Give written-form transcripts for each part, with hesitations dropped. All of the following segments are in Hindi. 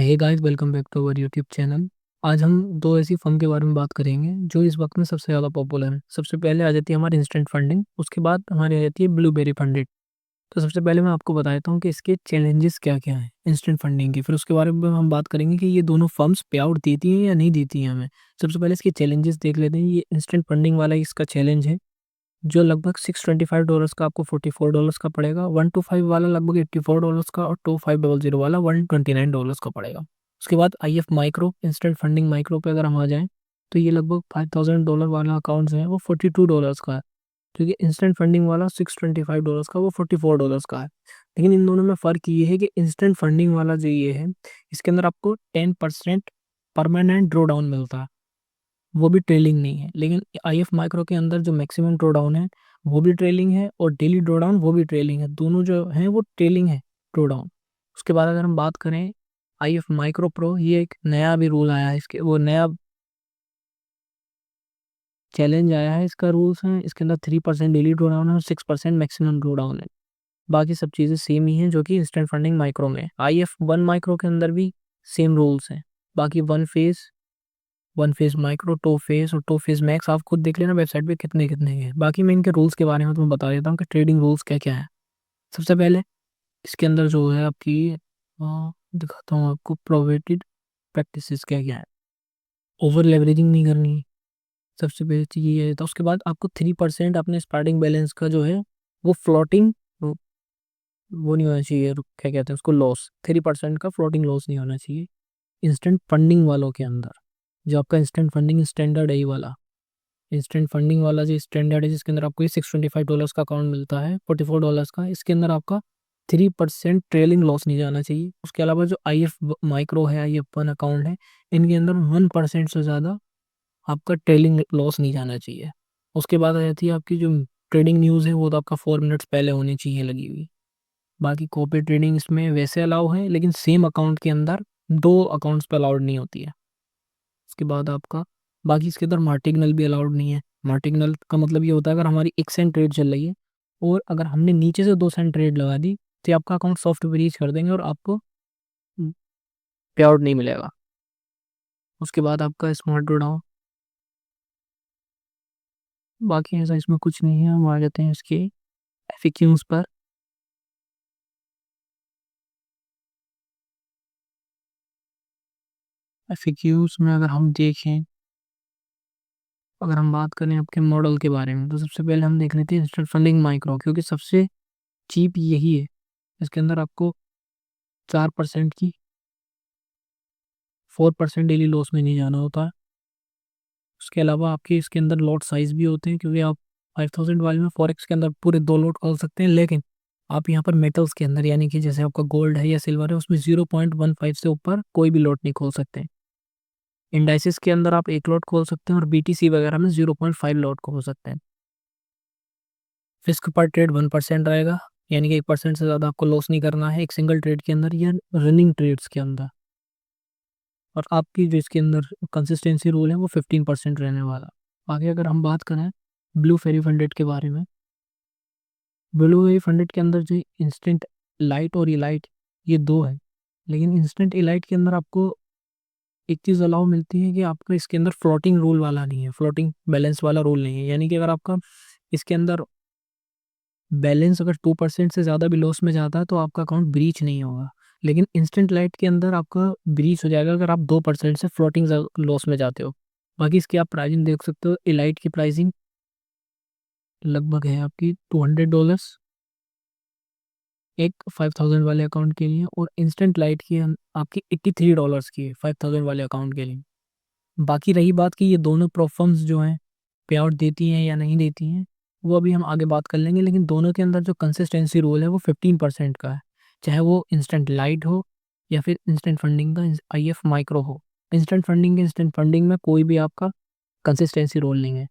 Hey guys, welcome back to our YouTube channel. आज हम दो ऐसी फर्म के बारे में बात करेंगे जो इस वक्त में सबसे ज़्यादा पॉपुलर है। सबसे पहले आ जाती है हमारी इंस्टेंट फंडिंग, उसके बाद हमारी आ जाती है ब्लूबेरी फंडेड। तो सबसे पहले मैं आपको बता देता हूँ कि इसके चैलेंजेस क्या क्या हैं इंस्टेंट फंडिंग की। फिर उसके बारे में हम बात करेंगे कि ये दोनों फर्म्स पे आउट देती हैं या नहीं देती हैं हमें। सबसे पहले इसके चैलेंजेस देख लेते हैं। ये इंस्टेंट फंडिंग वाला इसका चैलेंज है जो लगभग $625 का आपको $44 का पड़ेगा। 125 वाला लगभग $84 का और 2500 वाला $129 का पड़ेगा। उसके बाद IF micro, instant funding micro पे अगर हम आ जाएं तो ये लगभग $5000 वाला अकाउंट है वो $42 का है। क्योंकि इंस्टेंट फंडिंग वाला $625 का वो $44 का है। लेकिन इन दोनों में फ़र्क ये है कि इंस्टेंट फंडिंग वाला जो ये है इसके अंदर आपको 10% परमानेंट ड्रॉ डाउन मिलता है, वो भी ट्रेलिंग नहीं है। लेकिन IF माइक्रो के अंदर जो मैक्सिमम ड्रॉ डाउन है वो भी ट्रेलिंग है और डेली ड्रॉ डाउन वो भी ट्रेलिंग है। दोनों जो है वो ट्रेलिंग है ड्रॉ डाउन। उसके बाद अगर हम बात करें IF माइक्रो प्रो, ये एक नया भी रूल आया है, इसके वो नया चैलेंज आया है। इसका रूल्स है, इसके अंदर 3% डेली ड्रॉ डाउन है और 6% मैक्सिमम ड्रॉ डाउन है। बाकी सब चीज़ें सेम ही हैं जो कि इंस्टेंट फंडिंग माइक्रो में। IF वन माइक्रो के अंदर भी सेम रूल्स हैं। बाकी one phase micro, two phase और टू फेज मैक्स आप खुद देख लेना वेबसाइट पे कितने कितने के हैं। बाकी मैं इनके रूल्स के बारे में तुम्हें बता देता हूँ कि ट्रेडिंग रूल्स क्या क्या है। सबसे पहले इसके अंदर जो है आपकी दिखाता हूँ आपको प्रोवेटेड प्रैक्टिसेस क्या क्या है। ओवर लेवरेजिंग नहीं करनी है, सबसे पहली चीज़ ये है। तो उसके बाद आपको 3% अपने स्टार्टिंग बैलेंस का जो है वो फ्लोटिंग, वो नहीं होना चाहिए, क्या कहते हैं उसको, लॉस। 3% का फ्लोटिंग लॉस नहीं होना चाहिए इंस्टेंट फंडिंग वालों के अंदर। जो आपका इंस्टेंट फंडिंग स्टैंडर्ड है ये वाला, इंस्टेंट फंडिंग वाला जो स्टैंडर्ड है जिसके अंदर आपको ये $625 का अकाउंट मिलता है, $44 का, इसके अंदर आपका 3% ट्रेलिंग लॉस नहीं जाना चाहिए। उसके अलावा जो IF माइक्रो है, IF वन अकाउंट है, इनके अंदर 1% से ज़्यादा आपका ट्रेलिंग लॉस नहीं जाना चाहिए। उसके बाद आ जाती है आपकी जो ट्रेडिंग न्यूज़ है, वो तो आपका 4 मिनट्स पहले होनी चाहिए लगी हुई। बाकी कॉपी ट्रेडिंग इसमें वैसे अलाउ है, लेकिन सेम अकाउंट के अंदर दो अकाउंट्स पे अलाउड नहीं होती है। उसके बाद आपका बाकी इसके अंदर मार्टिगनल भी अलाउड नहीं है। मार्टिगनल का मतलब ये होता है अगर हमारी 1 सेंट ट्रेड चल रही है और अगर हमने नीचे से 2 सेंट ट्रेड लगा दी तो ये आपका अकाउंट सॉफ्ट ब्रीज कर देंगे और आपको पे आउट नहीं मिलेगा। उसके बाद आपका स्मार्ट ड्रॉडाउन, बाकी ऐसा इसमें कुछ नहीं है। हम आ जाते हैं इसके FAQs पर। FAQs में अगर हम देखें, अगर हम बात करें आपके मॉडल के बारे में, तो सबसे पहले हम देख लेते हैं इंस्टेंट फंडिंग माइक्रो, क्योंकि सबसे चीप यही है। इसके अंदर आपको 4% की 4% डेली लॉस में नहीं जाना होता है। उसके अलावा आपके इसके अंदर लॉट साइज भी होते हैं, क्योंकि आप 5000 वाले में फॉरेक्स के अंदर पूरे 2 लॉट खोल सकते हैं। लेकिन आप यहाँ पर मेटल्स के अंदर, यानी कि जैसे आपका गोल्ड है या सिल्वर है, उसमें 0.15 से ऊपर कोई भी लॉट नहीं खोल सकते। इंडाइसिस के अंदर आप 1 लॉट खोल सकते हैं और BTC वगैरह में 0.5 लॉट खोल सकते हैं। रिस्क पर ट्रेड 1% रहेगा, यानी कि 1% से ज़्यादा आपको लॉस नहीं करना है एक सिंगल ट्रेड के अंदर या रनिंग ट्रेड्स के अंदर। और आपकी जो इसके अंदर कंसिस्टेंसी रूल है वो 15% रहने वाला। आगे अगर हम बात करें ब्लू फेरी फंडेड के बारे में, ब्लू फेरी फंडेड के अंदर जो इंस्टेंट लाइट और इलाइट, ये दो है। लेकिन इंस्टेंट इलाइट के अंदर आपको एक चीज़ अलाउ मिलती है कि आपका इसके अंदर फ्लोटिंग रूल वाला नहीं है, फ्लोटिंग बैलेंस वाला रूल नहीं है। यानी कि अगर आपका इसके अंदर बैलेंस अगर 2% से ज़्यादा भी लॉस में जाता है तो आपका अकाउंट ब्रीच नहीं होगा। लेकिन इंस्टेंट लाइट के अंदर आपका ब्रीच हो जाएगा अगर आप 2% से फ्लोटिंग लॉस में जाते हो। बाकी इसकी आप प्राइसिंग देख सकते हो, इलाइट की प्राइसिंग लगभग है आपकी $200 एक 5000 वाले अकाउंट के लिए, और इंस्टेंट लाइट की आपकी $83 की है 5000 वाले अकाउंट के लिए। बाकी रही बात कि ये दोनों प्रोफर्म्स जो हैं पे आउट देती हैं या नहीं देती हैं, वो अभी हम आगे बात कर लेंगे। लेकिन दोनों के अंदर जो कंसिस्टेंसी रूल है वो 15% का है, चाहे वो इंस्टेंट लाइट हो या फिर इंस्टेंट फंडिंग का IF माइक्रो हो। इंस्टेंट फंडिंग में कोई भी आपका कंसिस्टेंसी रोल नहीं है।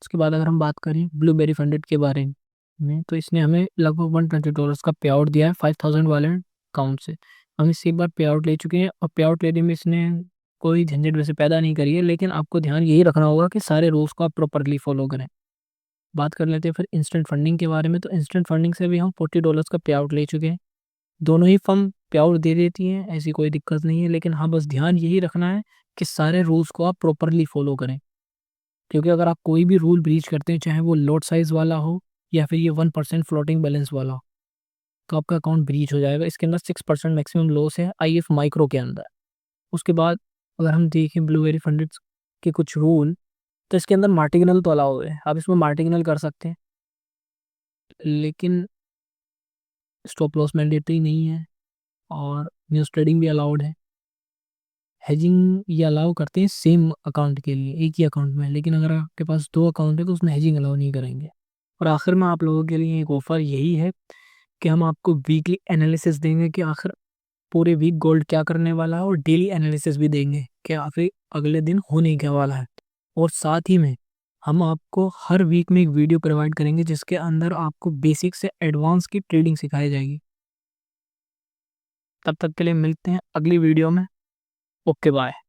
उसके बाद अगर हम बात करें ब्लूबेरी फंडेड के बारे में, तो इसने हमें लगभग $120 का पे आउट दिया है 5000 वाले अकाउंट से। हम इससे एक बार पे आउट ले चुके हैं और पे आउट लेने में इसने कोई झंझट वैसे पैदा नहीं करी है। लेकिन आपको ध्यान यही रखना होगा कि सारे रूल्स को आप प्रॉपरली फॉलो करें। बात कर लेते हैं फिर इंस्टेंट फंडिंग के बारे में। तो इंस्टेंट फंडिंग से भी हम $40 का पे आउट ले चुके हैं। दोनों ही फर्म पे दे देती हैं, ऐसी कोई दिक्कत नहीं है। लेकिन हाँ, बस ध्यान यही रखना है कि सारे रूल्स को आप प्रॉपरली फॉलो करें, क्योंकि अगर आप कोई भी रूल ब्रीच करते हैं, चाहे वो लॉट साइज वाला हो या फिर ये 1% फ्लोटिंग बैलेंस वाला हो, तो आपका अकाउंट ब्रीच हो जाएगा। इसके अंदर 6% मैक्सिमम लॉस है IF माइक्रो के अंदर। उसके बाद अगर हम देखें ब्लूबेरी फंडेड के कुछ रूल, तो इसके अंदर मार्टिनल तो अलाउ है, आप इसमें मार्टिनल कर सकते हैं, लेकिन स्टॉप लॉस मैंडेटरी नहीं है और न्यूज़ ट्रेडिंग भी अलाउड है। हेजिंग ये अलाउ करते हैं सेम अकाउंट के लिए, एक ही अकाउंट में, लेकिन अगर आपके पास 2 अकाउंट है तो उसमें हेजिंग अलाउ नहीं करेंगे। और आखिर में आप लोगों के लिए एक ऑफर यही है कि हम आपको वीकली एनालिसिस देंगे कि आखिर पूरे वीक गोल्ड क्या करने वाला है, और डेली एनालिसिस भी देंगे कि आखिर अगले दिन होने क्या वाला है। और साथ ही में हम आपको हर वीक में एक वीडियो प्रोवाइड करेंगे जिसके अंदर आपको बेसिक से एडवांस की ट्रेडिंग सिखाई जाएगी। तब तक के लिए मिलते हैं अगली वीडियो में। Okay bye.